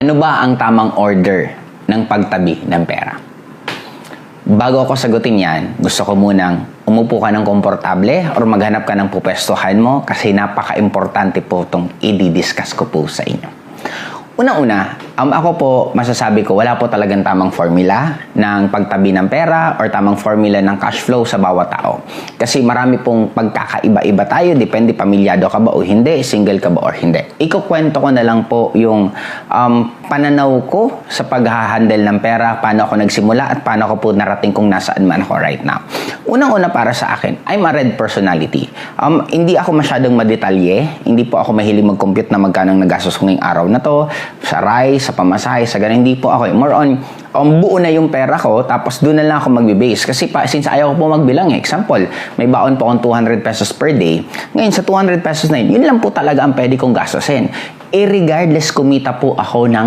Ano ba ang tamang order ng pagtabi ng pera? Bago ako sagutin yan, gusto ko munang umupo ka ng komportable or maghanap ka ng pupwestuhan mo kasi napaka-importante po itong i-discuss ko po sa inyo. Una-una, ako po masasabi ko wala po talagang tamang formula ng pagtabi ng pera or tamang formula ng cash flow sa bawat tao. Kasi marami pong pagkakaiba-iba tayo, depende pamilyado ka ba o hindi, single ka ba or hindi. Ikukwento ko na lang po yung pananaw ko sa pag-handle ng pera, paano ako nagsimula at paano ko po narating kung nasaan man ako right now. Unang-una para sa akin, I'm a red personality. Hindi ako masyadong madetalye, hindi po ako mahilig mag-compute na magkano nagastos ko ngayong araw na to, sa rice, sa pamasahe, sa ganun. Hindi po ako. More on, buo na yung pera ko, tapos doon na lang ako magbe-base. Kasi since ayaw ko po magbilang, example, may baon po akong 200 pesos per day. Ngayon, sa 200 pesos na yun lang po talaga ang pwede kong gastusin. Regardless kumita po ako ng